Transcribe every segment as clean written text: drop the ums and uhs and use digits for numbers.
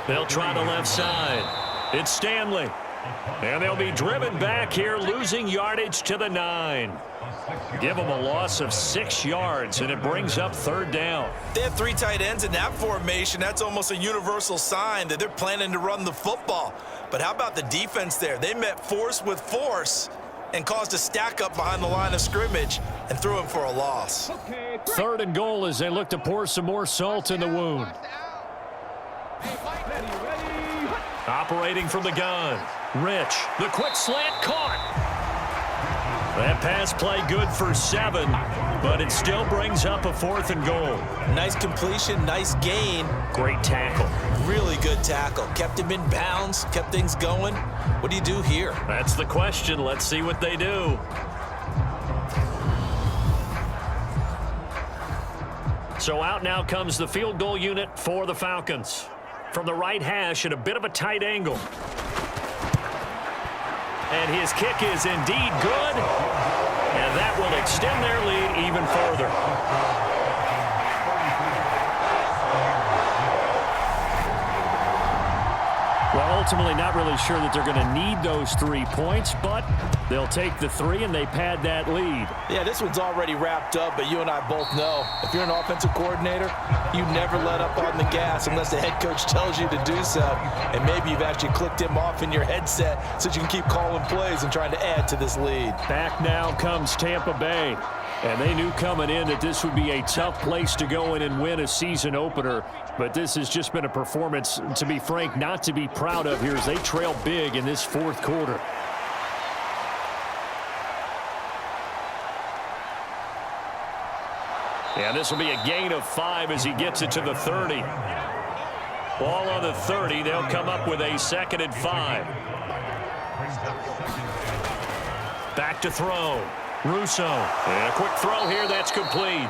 They'll try the left side. It's Stanley. And they'll be driven back here, losing yardage to the 9. Give them a loss of 6 yards, and it brings up 3rd down. They have 3 tight ends in that formation. That's almost a universal sign that they're planning to run the football. But how about the defense there? They met force with force and caused a stack up behind the line of scrimmage and threw him for a loss. 3rd and goal as they look to pour some more salt in the wound. Operating from the gun. Rich, the quick slant caught. That pass play good for 7, but it still brings up a 4th and goal. Nice completion, nice gain. Great tackle. Really good tackle. Kept him in bounds, kept things going. What do you do here? That's the question. Let's see what they do. So out now comes the field goal unit for the Falcons. From the right hash at a bit of a tight angle. And his kick is indeed good. And that will extend their lead even further. Well, ultimately not really sure that they're going to need those 3 points, but they'll take the 3 and they pad that lead. Yeah, this one's already wrapped up, but you and I both know if you're an offensive coordinator, you never let up on the gas unless the head coach tells you to do so. And maybe you've actually clicked him off in your headset so you can keep calling plays and trying to add to this lead. Back now comes Tampa Bay. And they knew coming in that this would be a tough place to go in and win a season opener. But this has just been a performance, to be frank, not to be proud of here as they trail big in this 4th quarter. Yeah, this will be a gain of 5 as he gets it to the 30. Ball on the 30. They'll come up with a 2nd and 5. Back to throw. Russo. And a quick throw here. That's complete.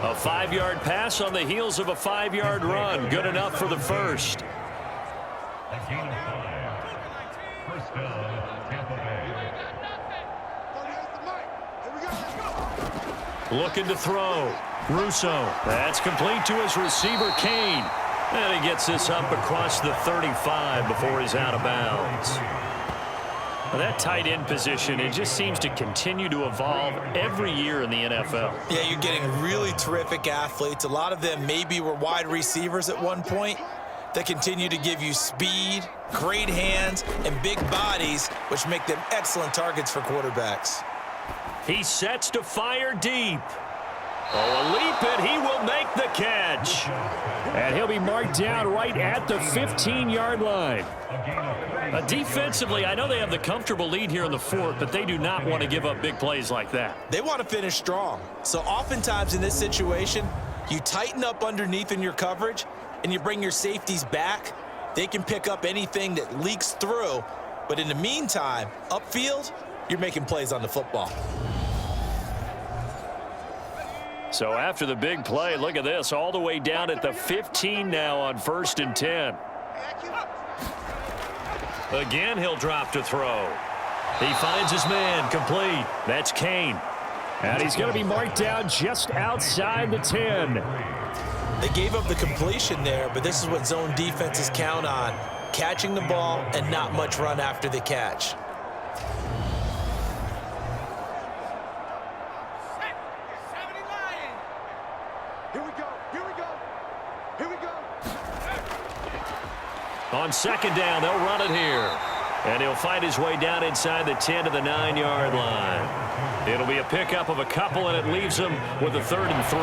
A 5-yard pass on the heels of a 5-yard run. Good enough for the first. A gain of 5. First down, Tampa Bay. Looking to throw. Russo. That's complete to his receiver, Kane. And he gets this up across the 35 before he's out of bounds. Well, that tight end position, it just seems to continue to evolve every year in the NFL. Yeah, you're getting really terrific athletes. A lot of them maybe were wide receivers at one point that continue to give you speed, great hands, and big bodies, which make them excellent targets for quarterbacks. He sets to fire deep. Oh, a leap, and he will make the catch. And he'll be marked down right at the 15-yard line. Defensively, I know they have the comfortable lead here in the 4th, but they do not want to give up big plays like that. They want to finish strong. So oftentimes in this situation, you tighten up underneath in your coverage, and you bring your safeties back. They can pick up anything that leaks through. But in the meantime, upfield, you're making plays on the football. So after the big play, look at this, all the way down at the 15 now on 1st and 10. Again, he'll drop to throw. He finds his man, complete. That's Kane. And he's going to be marked down just outside the 10. They gave up the completion there, but this is what zone defenses count on. Catching the ball and not much run after the catch. On 2nd down, they'll run it here. And he'll fight his way down inside the 10 to the 9-yard line. It'll be a pickup of a couple, and it leaves them with a 3rd and 3.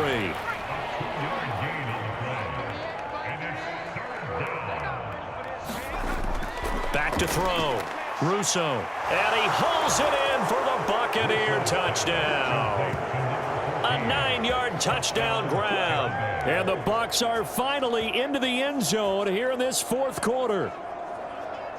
Back to throw. Russo. And he hauls it in for the Buccaneer touchdown. A 9-yard touchdown grab. And the Bucs are finally into the end zone here in this 4th quarter.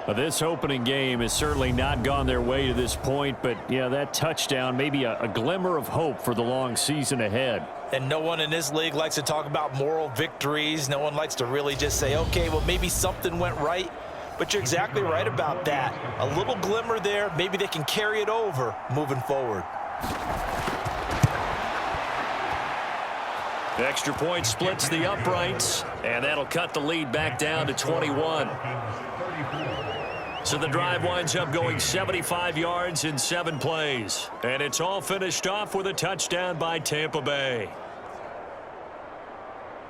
This opening game has certainly not gone their way to this point, but yeah, that touchdown may be a glimmer of hope for the long season ahead. And no one in this league likes to talk about moral victories. No one likes to really just say, okay, well, maybe something went right. But you're exactly right about that. A little glimmer there. Maybe they can carry it over moving forward. Extra point splits the uprights, and that'll cut the lead back down to 21. So the drive winds up going 75 yards in 7 plays. And it's all finished off with a touchdown by Tampa Bay.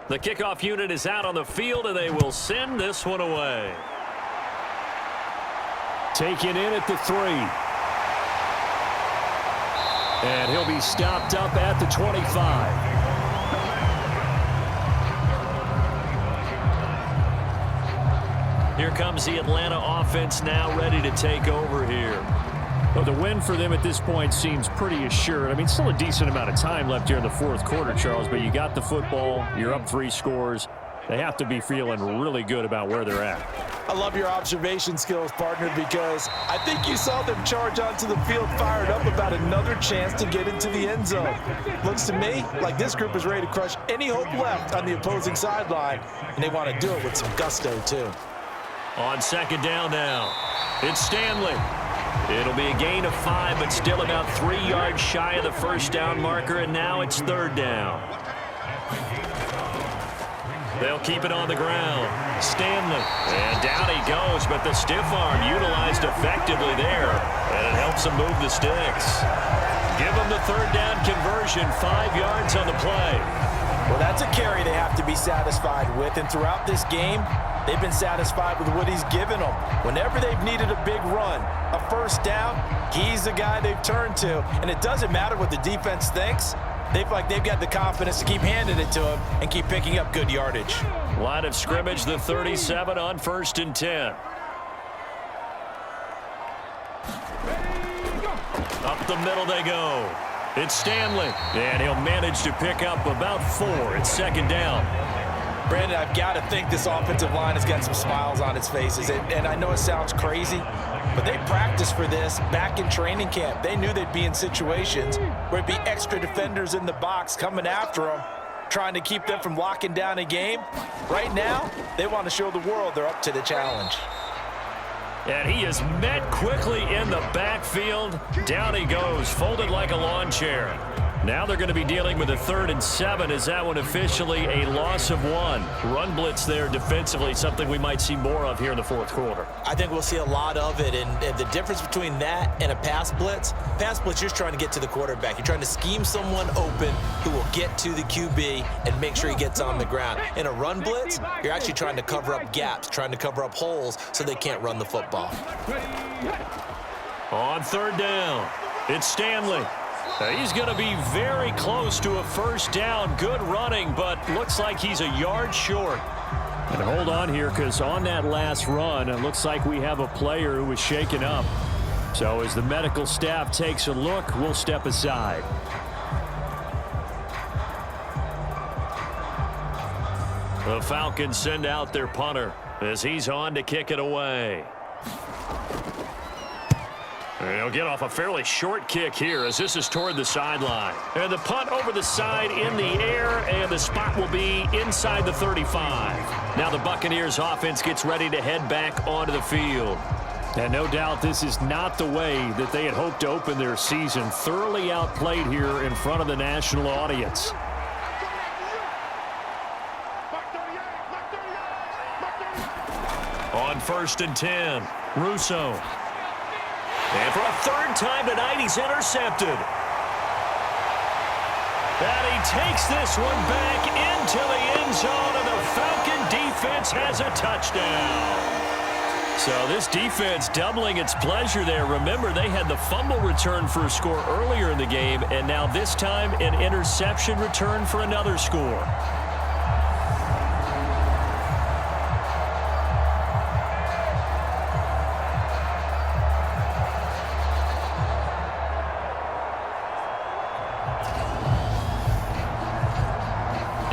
The kickoff unit is out on the field, and they will send this one away. Taken in at the 3. And he'll be stopped up at the 25. Here comes the Atlanta offense now ready to take over here. Well, the win for them at this point seems pretty assured. I mean, still a decent amount of time left here in the fourth quarter, Charles, but you got the football, you're up 3 scores. They have to be feeling really good about where they're at. I love your observation skills, partner, because I think you saw them charge onto the field fired up about another chance to get into the end zone. Looks to me like this group is ready to crush any hope left on the opposing sideline, and they want to do it with some gusto, too. On second down now, it's Stanley. It'll be a gain of 5, but still about 3 yards shy of the first down marker, and now it's 3rd down. They'll keep it on the ground. Stanley, and down he goes, but the stiff arm utilized effectively there, and it helps him move the sticks. Give them the 3rd down conversion, 5 yards on the play. Well, that's a carry they have to be satisfied with, and throughout this game, they've been satisfied with what he's given them. Whenever they've needed a big run, a first down, he's the guy they've turned to. And it doesn't matter what the defense thinks. They feel like they've got the confidence to keep handing it to him and keep picking up good yardage. Line of scrimmage, the 37 on 1st and 10. Up the middle they go. It's Stanley, and he'll manage to pick up about 4. It's 2nd down. Brandon, I've got to think this offensive line has got some smiles on its faces. And I know it sounds crazy, but they practiced for this back in training camp. They knew they'd be in situations where it'd be extra defenders in the box coming after them, trying to keep them from locking down a game. Right now, they want to show the world they're up to the challenge. And he is met quickly in the backfield. Down he goes, folded like a lawn chair. Now they're going to be dealing with a 3rd and 7. Is that one officially a loss of 1? Run blitz there defensively, something we might see more of here in the fourth quarter. I think we'll see a lot of it, and the difference between that and a pass blitz, you're just trying to get to the quarterback. You're trying to scheme someone open who will get to the QB and make sure he gets on the ground. In a run blitz, you're actually trying to cover up gaps, trying to cover up holes so they can't run the football. On 3rd down, it's Stanley. He's going to be very close to a first down. Good running, but looks like he's a yard short. And hold on here, because on that last run, it looks like we have a player who was shaken up. So as the medical staff takes a look, we'll step aside. The Falcons send out their punter as he's on to kick it away. He'll get off a fairly short kick here as this is toward the sideline. And the punt over the side in the air, and the spot will be inside the 35. Now the Buccaneers offense gets ready to head back onto the field. And no doubt this is not the way that they had hoped to open their season. Thoroughly outplayed here in front of the national audience. On 1st and 10, Russo. And for a 3rd time tonight, he's intercepted. And he takes this one back into the end zone, and the Falcon defense has a touchdown. So this defense doubling its pleasure there. Remember, they had the fumble return for a score earlier in the game, and now this time an interception return for another score.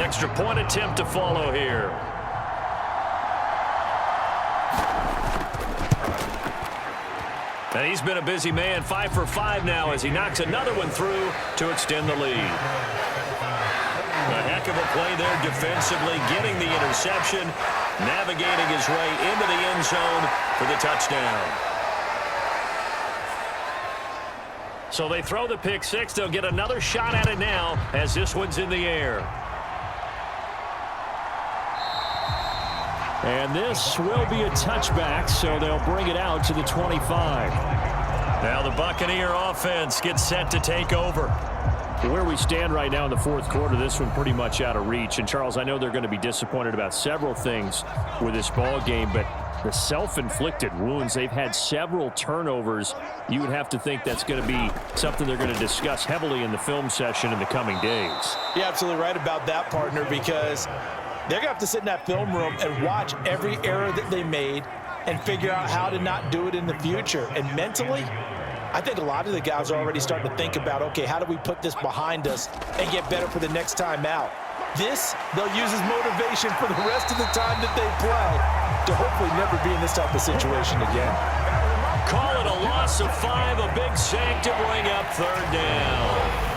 Extra point attempt to follow here. And he's been a busy man, 5 for 5 now as he knocks another one through to extend the lead. A heck of a play there defensively, getting the interception, navigating his way into the end zone for the touchdown. So they throw the pick six. They'll get another shot at it now as this one's in the air. And this will be a touchback, so they'll bring it out to the 25. Now the Buccaneer offense gets set to take over. Where we stand right now in the fourth quarter, this one pretty much out of reach. And, Charles, I know they're going to be disappointed about several things with this ball game, but the self-inflicted wounds, they've had several turnovers. You would have to think that's going to be something they're going to discuss heavily in the film session in the coming days. You're absolutely right about that, partner, because they're going to have to sit in that film room and watch every error that they made and figure out how to not do it in the future. And mentally, I think a lot of the guys are already starting to think about, okay, how do we put this behind us and get better for the next time out? This, they'll use as motivation for the rest of the time that they play to hopefully never be in this type of situation again. Call it a loss of 5, a big sack to bring up third down.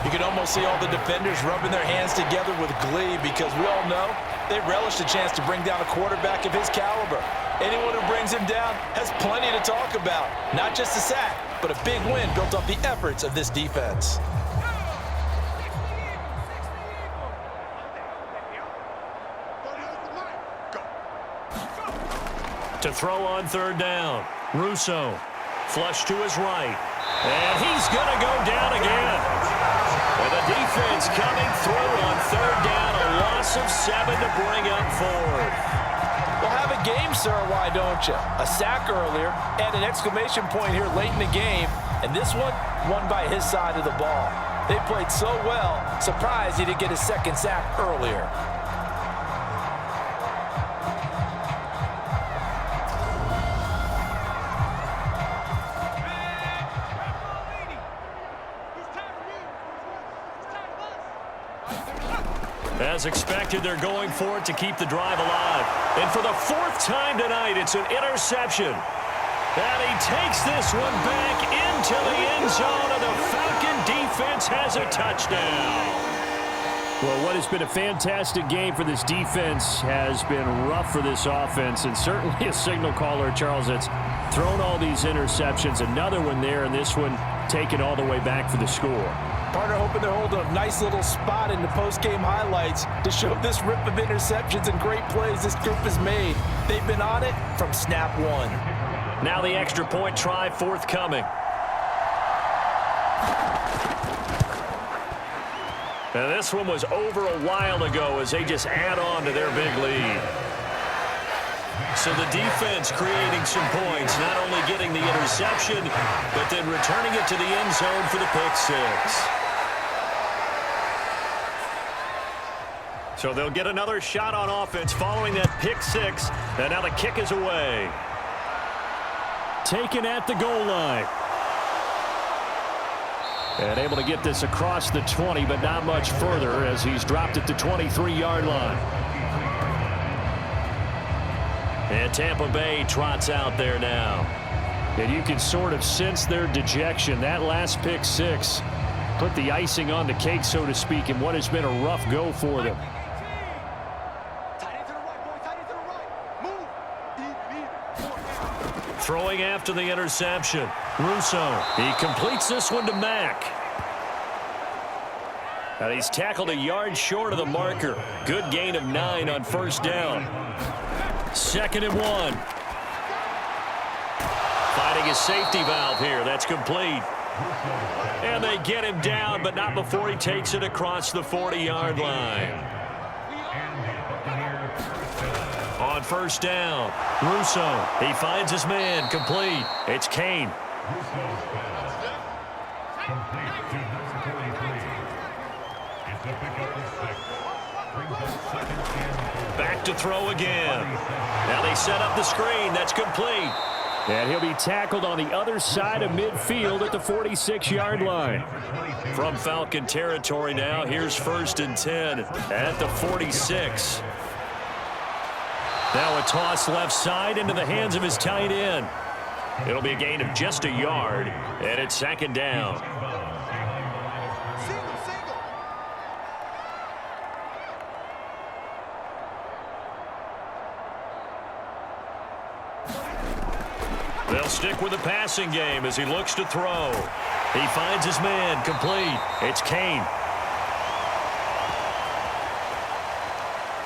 You can almost see all the defenders rubbing their hands together with glee because we all know they relish the chance to bring down a quarterback of his caliber. Anyone who brings him down has plenty to talk about. Not just a sack, but a big win built off the efforts of this defense. To throw on third down. Russo, flush to his right. And he's going to go down again. And the defense coming through on third down. A loss of 7 to bring up fourth. Well, have a game, sir, why don't you? A sack earlier and an exclamation point here late in the game. And this one, won by his side of the ball. They played so well, surprised he didn't get his second sack earlier. As expected, they're going for it to keep the drive alive. And for the 4th time tonight, it's an interception. And he takes this one back into the end zone, and the Falcon defense has a touchdown. Well, what has been a fantastic game for this defense has been rough for this offense, and certainly a signal caller, Charles, that's thrown all these interceptions. Another one there, and this one taken all the way back for the score. Partner hoping they're holding a nice little spot in the post-game highlights to show this rip of interceptions and great plays this group has made. They've been on it from snap one. Now the extra point try forthcoming. And this one was over a while ago as they just add on to their big lead. So the defense creating some points, not only getting the interception, but then returning it to the end zone for the pick six. So they'll get another shot on offense following that pick six, and now the kick is away. Taken at the goal line. And able to get this across the 20, but not much further as he's dropped at the 23-yard line. And Tampa Bay trots out there now. And you can sort of sense their dejection. That last pick six put the icing on the cake, so to speak, in what has been a rough go for them. Throwing after the interception. Russo. He completes this one to Mack. And he's tackled a yard short of the marker. Good gain of 9 on first down. 2nd and 1. Finding his safety valve here. That's complete. And they get him down, but not before he takes it across the 40-yard line. On first down, Russo. He finds his man. Complete. It's Kane. Back to throw again. Now they set up the screen. That's complete. And he'll be tackled on the other side of midfield at the 46-yard line. From Falcon territory now, here's 1st and 10 at the 46. Now a toss left side into the hands of his tight end. It'll be a gain of just a yard, and it's 2nd down. They'll stick with the passing game as he looks to throw. He finds his man. Complete. It's Kane.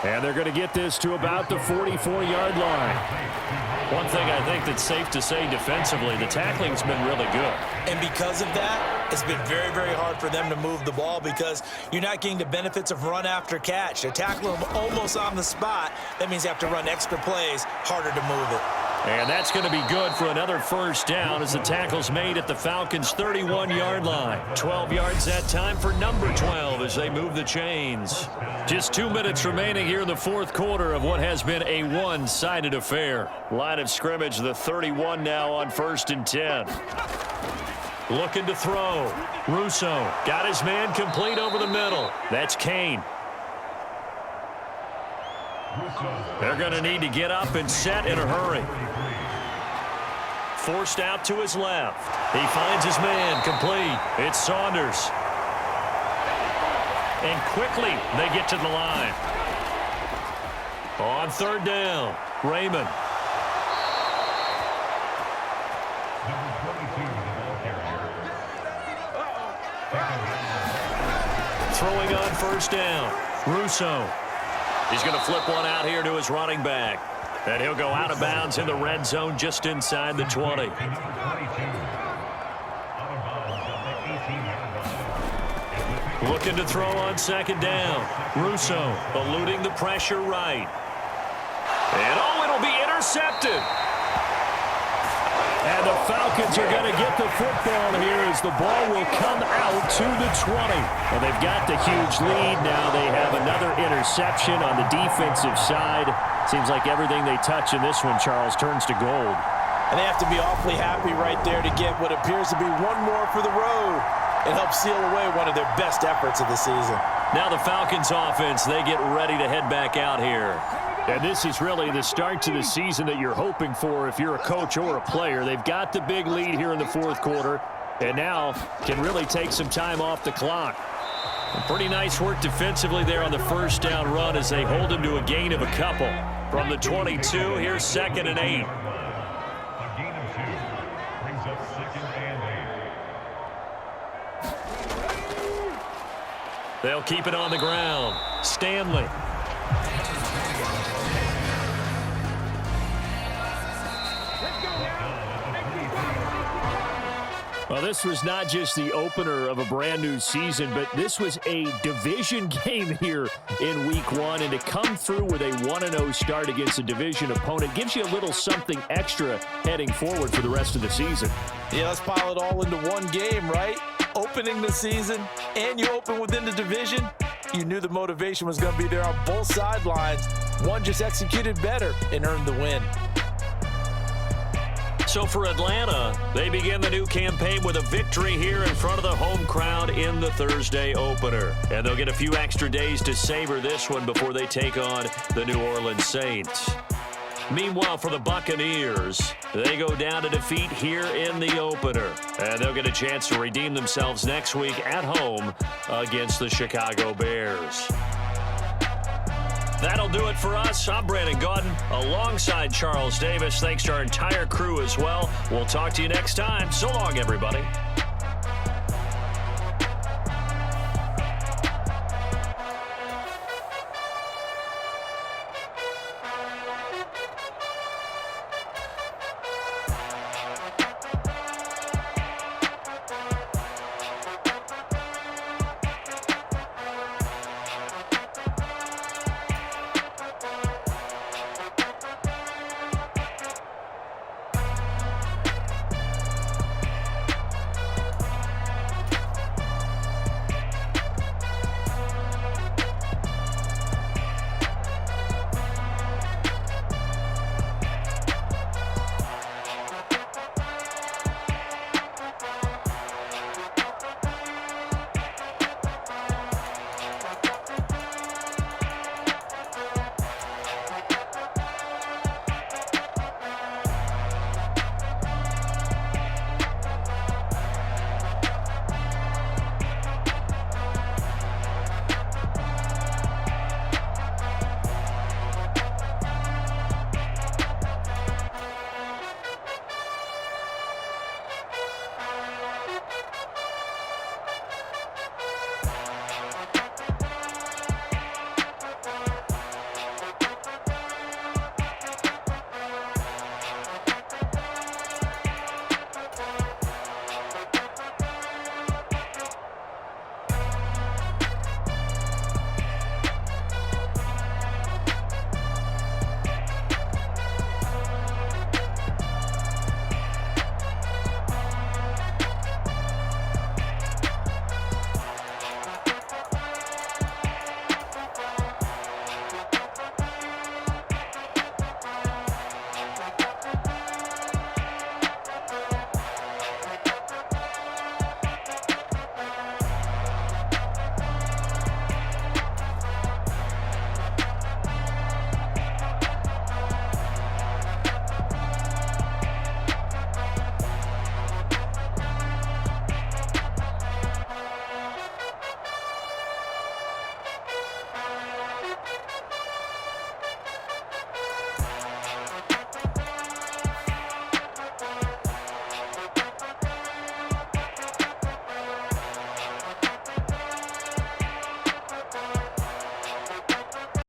And they're going to get this to about the 44-yard line. One thing I think that's safe to say defensively, the tackling's been really good. And because of that, it's been very, very hard for them to move the ball because you're not getting the benefits of run after catch. They tackle them almost on the spot. That means you have to run extra plays, harder to move it. And that's going to be good for another first down as the tackle's made at the Falcons' 31-yard line. 12 yards that time for number 12 as they move the chains. Just 2 minutes remaining here in the fourth quarter of what has been a one-sided affair. Line of scrimmage, the 31 now on 1st and 10. Looking to throw. Russo got his man complete over the middle. That's Kane. They're going to need to get up and set in a hurry. Forced out to his left. He finds his man complete. It's Saunders. And quickly they get to the line. On 3rd down, Raymond. Throwing on 1st down, Russo. He's going to flip one out here to his running back. And he'll go out of bounds in the red zone just inside the 20. Looking to throw on 2nd down. Russo eluding the pressure right. And oh, it'll be intercepted. And the Falcons are going to get the football here as the ball will come out to the 20. Well, they've got the huge lead. Now they have another interception on the defensive side. Seems like everything they touch in this one, Charles, turns to gold. And they have to be awfully happy right there to get what appears to be one more for the road and help seal away one of their best efforts of the season. Now the Falcons offense, they get ready to head back out here. And this is really the start to the season that you're hoping for if you're a coach or a player. They've got the big lead here in the 4th quarter and now can really take some time off the clock. Pretty nice work defensively there on the 1st down run as they hold him to a gain of a couple. From the 22, here's 2nd and 8. A gain of 2 brings up 2nd and 8. They'll keep it on the ground. Stanley. Well, this was not just the opener of a brand new season, but this was a division game here in week 1. And to come through with a 1-0 start against a division opponent gives you a little something extra heading forward for the rest of the season. Yeah, let's pile it all into one game, right? Opening the season, and you open within the division. You knew the motivation was going to be there on both sidelines. One just executed better and earned the win. So for Atlanta, they begin the new campaign with a victory here in front of the home crowd in the Thursday opener. And they'll get a few extra days to savor this one before they take on the New Orleans Saints. Meanwhile, for the Buccaneers, they go down to defeat here in the opener. And they'll get a chance to redeem themselves next week at home against the Chicago Bears. That'll do it for us. I'm Brandon Gaudin alongside Charles Davis. Thanks to our entire crew as well. We'll talk to you next time. So long, everybody.